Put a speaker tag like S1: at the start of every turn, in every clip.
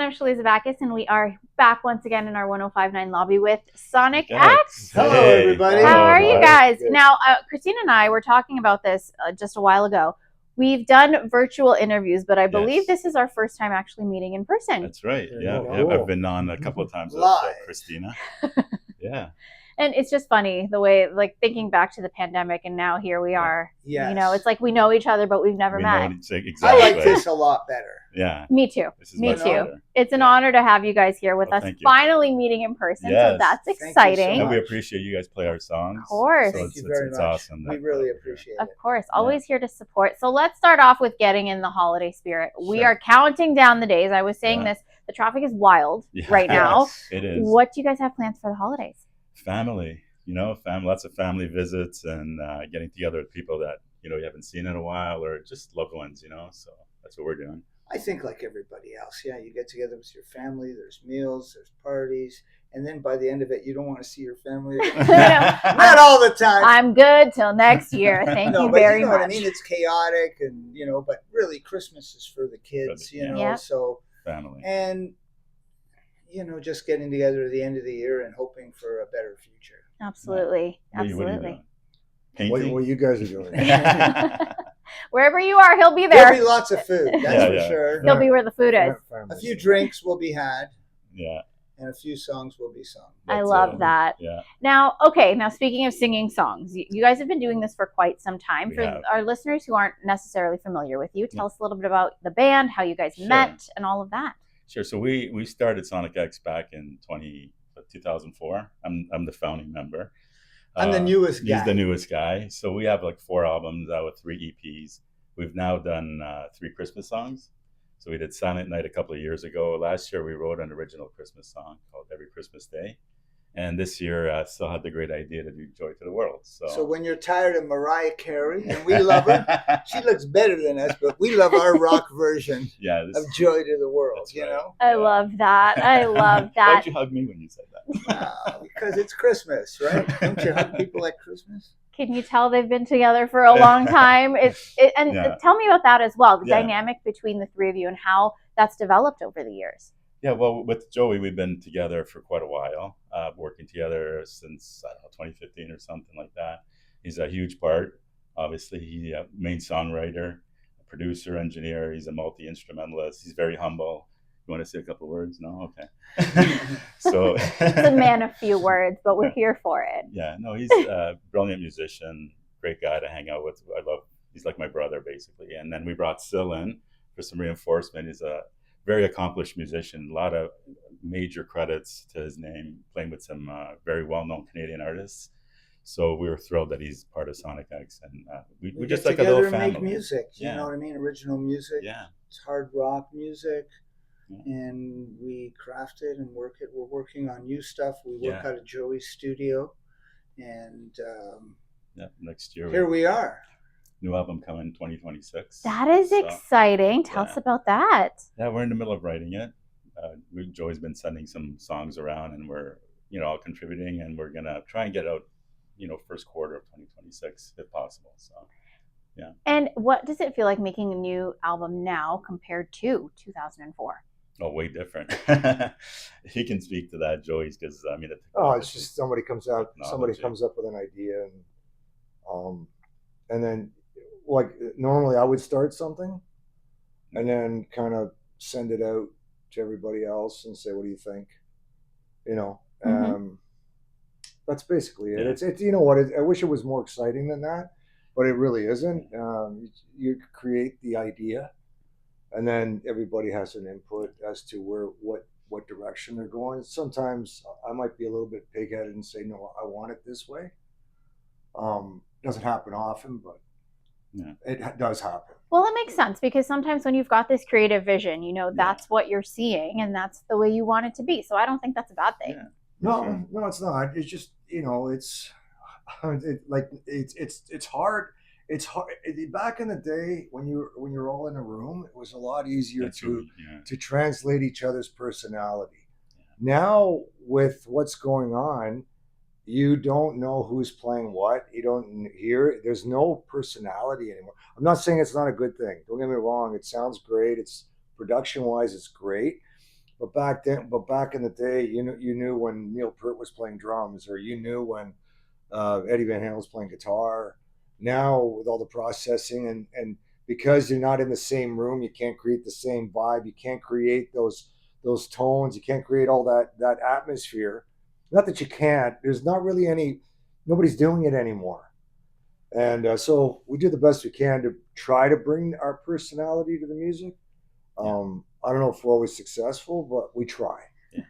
S1: I'm Shaliza, and we are back once again in our 105.9 lobby with Sonic X.
S2: Hello, everybody.
S1: How are you guys?
S2: Good.
S1: Now, Christina and I were talking about this just a while ago. We've done virtual interviews, but I believe this is our first time actually meeting in person.
S3: That's right. Yeah,
S2: Cool.
S3: I've been on a couple of times with Christina. Yeah.
S1: And it's just funny the way, like, thinking back to the pandemic, and now here we are.
S2: Yes.
S1: You know, it's like we know each other, but we've never met.
S3: Exactly.
S2: I like this a lot better.
S3: Yeah.
S1: Me too. Me too. Better. It's an honor to have you guys here with us, finally meeting in person.
S3: Yes.
S1: So that's exciting.
S3: And we appreciate you guys play our songs.
S1: Of course.
S3: So
S2: Thank you very much.
S3: Awesome.
S2: We really appreciate it.
S1: Of course. Always here to support. So let's start off with getting in the holiday spirit. Sure. We are counting down the days. I was saying this. The traffic is wild right now.
S3: Yes, it is.
S1: What do you guys have plans for the holidays?
S3: Family. Lots of family visits and getting together with people that, you haven't seen in a while, or just loved ones, so that's what we're doing.
S2: I think like everybody else, you get together with your family, there's meals, there's parties, and then by the end of it, you don't want to see your family again. Not all the time.
S1: I'm good till next year. Thank you very much.
S2: What I mean? It's chaotic, and, but really Christmas is for the kids, so
S3: family.
S2: And, just getting together at the end of the year and hoping for a better future.
S1: Absolutely.
S3: Absolutely.
S4: What you guys are doing?
S1: Wherever you are, he'll be there.
S2: There'll be lots of food, that's for sure.
S1: He'll be where the food is.
S2: A few drinks will be had.
S3: Yeah.
S2: And a few songs will be sung.
S1: I love that.
S3: Yeah.
S1: Now, speaking of singing songs, you guys have been doing this for quite some time. For our listeners who aren't necessarily familiar with you, tell us a little bit about the band, how you guys met, and all of that.
S3: Sure. So we started Sonic X back in 2004. I'm the founding member.
S2: I'm the newest guy.
S3: He's the newest guy. So we have like 4 albums out with 3 EPs. We've now done 3 Christmas songs. So we did Silent Night a couple of years ago. Last year we wrote an original Christmas song called Every Christmas Day. And this year still had the great idea to do Joy to the World. So
S2: when you're tired of Mariah Carey, and we love her, she looks better than us, but we love our rock version of Joy to the World,
S1: I love that. I love that.
S3: Why'd you hug me when you said that?
S2: Because it's Christmas, right? Don't you hug people at Christmas?
S1: Can you tell they've been together for a long time? Tell me about that as well, the dynamic between the 3 of you and how that's developed over the years.
S3: Yeah, well, with Joey, we've been together for quite a while, working together since, 2015 or something like that. He's a huge part. Obviously, he's a main songwriter, producer, engineer. He's a multi-instrumentalist. He's very humble. You want to say a couple of words? No? Okay. So
S1: he's a man of few words, but we're here for it.
S3: Yeah, no, he's a brilliant musician, great guy to hang out with. He's like my brother, basically. And then we brought Sil in for some reinforcement. He's a very accomplished musician, a lot of major credits to his name, playing with some very well-known Canadian artists. So we were thrilled that he's part of Sonic X, and we just like a little family.
S2: Make music, you know what I mean? Original music.
S3: Yeah,
S2: it's hard rock music, and we craft it and work it. We're working on new stuff. We work out of Joey's studio, and
S3: next year
S2: here we are.
S3: New album coming in 2026.
S1: That is exciting. Tell us about that.
S3: Yeah, we're in the middle of writing it. Joey's been sending some songs around, and we're all contributing, and we're gonna try and get out first quarter of 2026 if possible. So yeah.
S1: And what does it feel like making a new album now compared to 2004?
S3: Oh, way different. He can speak to that, Joey's, because
S4: it's just somebody comes up with an idea, and then, like, normally I would start something and then kind of send it out to everybody else and say, what do you think? That's basically it. It's I wish it was more exciting than that, but it really isn't. You create the idea, and then everybody has an input as to what direction they're going. Sometimes I might be a little bit pig-headed and say, no, I want it this way. Doesn't happen often, but it does happen.
S1: Well, it makes sense, because sometimes when you've got this creative vision, that's what you're seeing, and that's the way you want it to be. So I don't think that's a bad thing.
S4: No, it's not. It's just it's hard. It's hard. Back in the day when you're all in a room, it was a lot easier to translate each other's personality. Now with what's going on, you don't know who's playing what. You don't hear. There's no personality anymore. I'm not saying it's not a good thing. Don't get me wrong. It sounds great. It's production-wise, it's great. But back in the day, you knew when Neil Peart was playing drums, or you knew when Eddie Van Halen was playing guitar. Now with all the processing and because you're not in the same room, you can't create the same vibe. You can't create those tones. You can't create all that atmosphere. Not that you can't. There's not really any. Nobody's doing it anymore. And so we do the best we can to try to bring our personality to the music. I don't know if we're always successful, but we try.
S3: Yeah.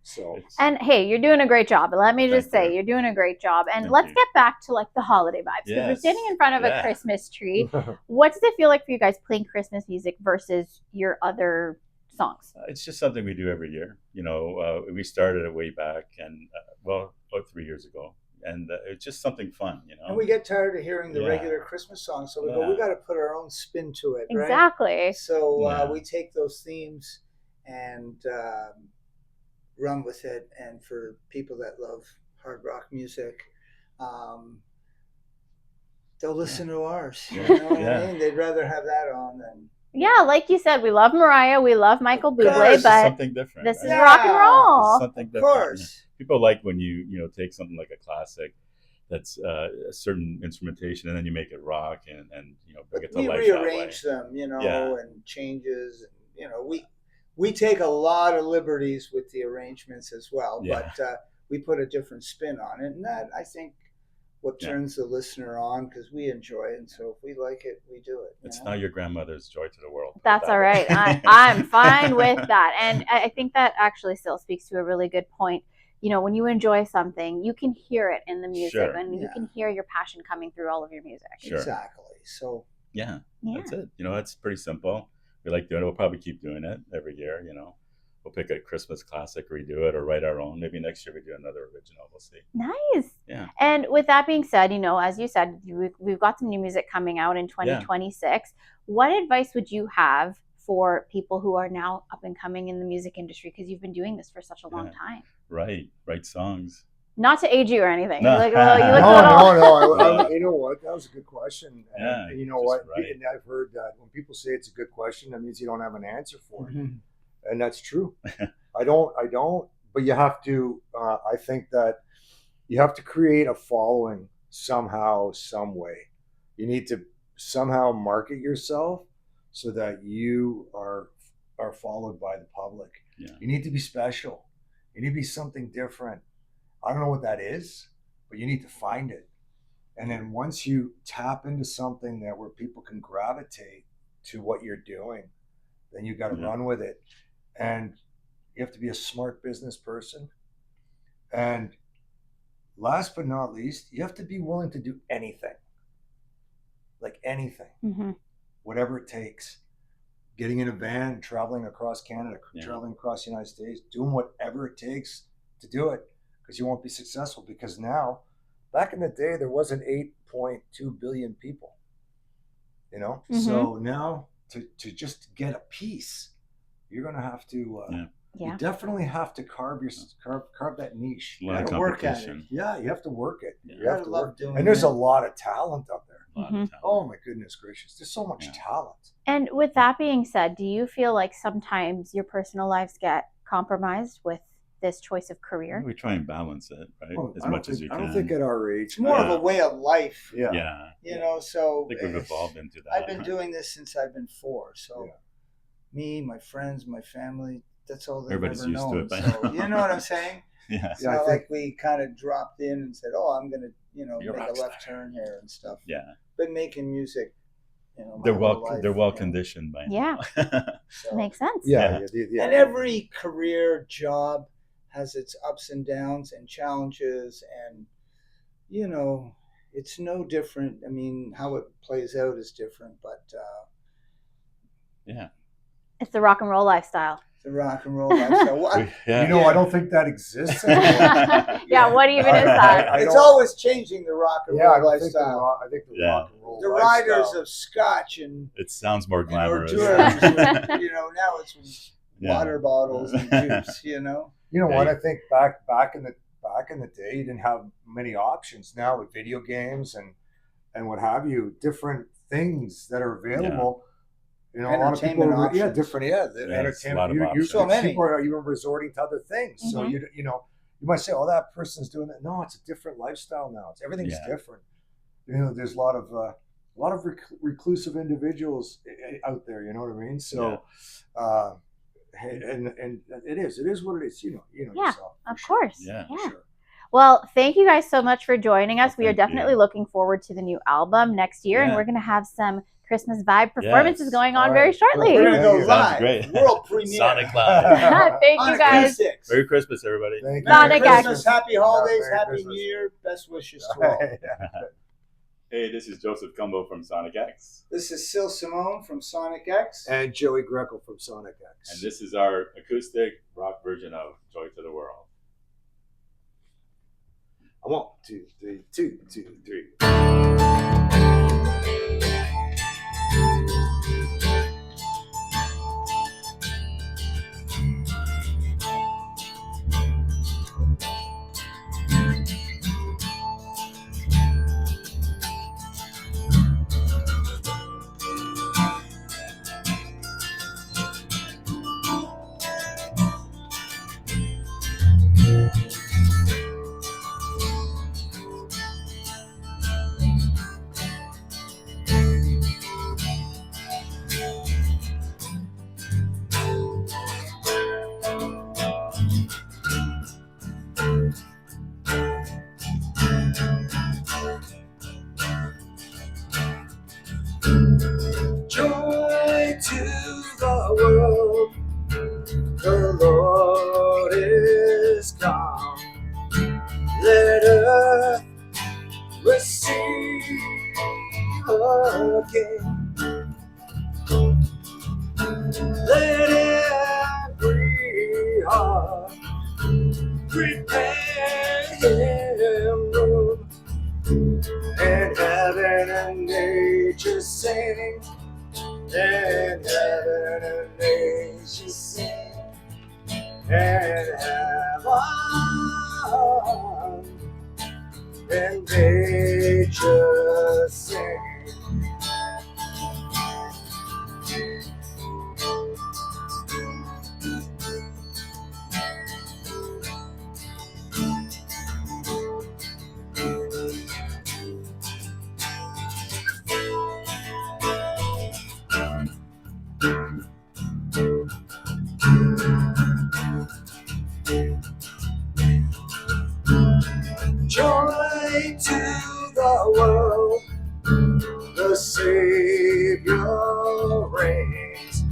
S4: So.
S1: And hey, you're doing a great job. Let me just say, you're doing a great job. And let's get back to like the holiday vibes, because we're standing in front of a Christmas tree. What does it feel like for you guys playing Christmas music versus your other songs?
S3: It's just something we do every year. You know, we started it way back, and about 3 years ago. And it's just something fun, you know.
S2: And we get tired of hearing the regular Christmas songs, so we go, we got to put our own spin to it, right?
S1: Exactly.
S2: So we take those themes and run with it. And for people that love hard rock music, they'll listen to ours. You know what I mean? They'd rather have that on than.
S1: Yeah, like you said, we love Mariah, we love Michael Bublé, but
S3: something different.
S1: This is rock and roll.
S3: It's something different.
S2: Of course.
S3: People like when you take something like a classic that's a certain instrumentation, and then you make it rock and bring it to life.
S2: We rearrange them, and changes. And, we take a lot of liberties with the arrangements as well, but we put a different spin on it, and that, I think, what turns the listener on, because we enjoy it, and so if we like it, we do it.
S3: It's now your grandmother's joy to the world.
S1: That's all right. I'm fine with that, and I think that actually still speaks to a really good point. You know, when you enjoy something, you can hear it in the music, and you can hear your passion coming through all of your music.
S2: Exactly. So
S3: that's it. It's pretty simple. We like doing it. We'll probably keep doing it every year. We'll pick a Christmas classic, redo it, or write our own. Maybe next year we do another original. We'll see.
S1: Nice.
S3: Yeah.
S1: And with that being said, as you said, we've got some new music coming out in 2026. Yeah. What advice would you have for people who are now up and coming in the music industry, because you've been doing this for such a long time?
S3: Write songs.
S1: Not to age you or anything.
S4: No.
S1: You look
S4: No. You know what? That was a good question. And you know what?
S3: Right.
S4: And I've heard that when people say it's a good question, that means you don't have an answer for it. And that's true. I don't. But you have to. I think that you have to create a following somehow, some way. You need to somehow market yourself so that you are followed by the public.
S3: Yeah.
S4: You need to be special. You need to be something different. I don't know what that is, but you need to find it. And then once you tap into something where people can gravitate to what you're doing, then you got to run with it. And you have to be a smart business person. And last but not least, you have to be willing to do anything. Like anything, whatever it takes. Getting in a van, traveling across Canada, traveling across the United States, doing whatever it takes to do it, because you won't be successful. Because now, back in the day, there wasn't 8.2 billion people. So now to just get a piece, you're going to have to. You definitely have to carve that niche.
S3: You have to work at it.
S4: Yeah, you have to work it.
S2: You have to love doing it.
S4: And there's a lot of talent out there.
S3: Talent.
S4: Oh my goodness gracious, there's so much talent.
S1: And with that being said, do you feel like sometimes your personal lives get compromised with this choice of career?
S3: We try and balance it, right? As much as you can.
S4: I don't think at our age.
S2: It's more of a way of life.
S3: Yeah.
S2: So
S3: I think we've evolved into that.
S2: I've been doing this since I've been 4. So me, my friends, my family, that's all they've
S3: Everybody's
S2: ever
S3: used
S2: known.
S3: to it.
S2: So, you know what I'm saying? It's not like we kind of dropped in and said, "Oh, I'm going to, make a left turn here and stuff."
S3: Yeah.
S2: Been making music,
S3: they're well conditioned by now.
S1: So, makes sense.
S4: Yeah.
S2: And every career job has its ups and downs and challenges, and it's no different. I mean, how it plays out is different, but
S1: it's the rock and roll lifestyle.
S2: The rock and roll lifestyle.
S4: I don't think that exists anymore.
S1: What even is that?
S2: It's always changing, the rock and roll lifestyle.
S4: I think the rock and roll
S2: the
S4: lifestyle.
S2: riders of scotch and
S3: it sounds more glamorous.
S2: Now it's water bottles and juice.
S4: You know what? I think back in the day, you didn't have many options. Now with video games and what have you, different things that are available. You know, a lot of people,
S2: options.
S4: different, the entertainment.
S2: So many.
S4: People are even resorting to other things. So you know, you might say, "Oh, that person's doing that." No, it's a different lifestyle now. Everything's different. You know, there's a lot of reclusive individuals out there. You know what I mean? So, and it is what it is. You know yourself.
S1: Of course.
S3: Yeah.
S1: Sure. Well, thank you guys so much for joining us. We are definitely looking forward to the new album next year, and we're going to have some Christmas vibe performances going on very shortly.
S2: We're going to go live.
S3: Great.
S2: World premiere.
S3: Sonic Live.
S1: Thank you guys.
S3: Merry Christmas, everybody.
S1: Merry
S2: Christmas, happy holidays, happy New Year. Best wishes to all.
S3: Hey, this is Joseph Cumbo from Sonic X.
S2: This is Sil Simone from Sonic X.
S4: And Joey Greco from Sonic X.
S3: And this is our acoustic rock version of Joy to the World.
S4: 1, 2, 3, 2, 2, 3. Joy to the world, the Lord is come. Let earth receive a King. Let every heart prepare Him room, and heaven and nature sing. And heaven and nature sing, and heaven and nature sing. Joy to the world, the Savior reigns.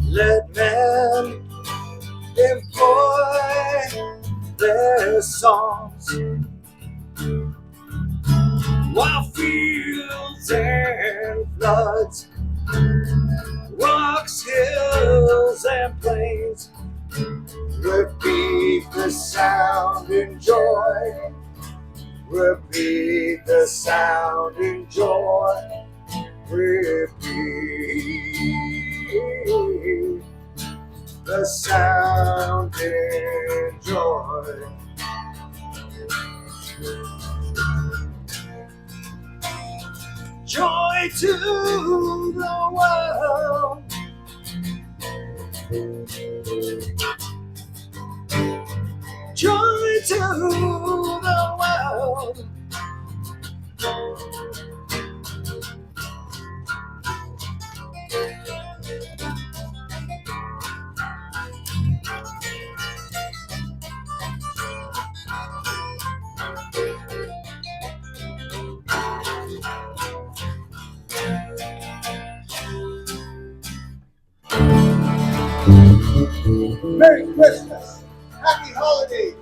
S4: Let men employ their songs, while fields and floods, rocks, hills, and plains repeat the sound in joy. Repeat the sound in joy. Repeat the sound in joy. Joy to the world. Joy to the world.
S2: Merry Christmas. Happy holidays.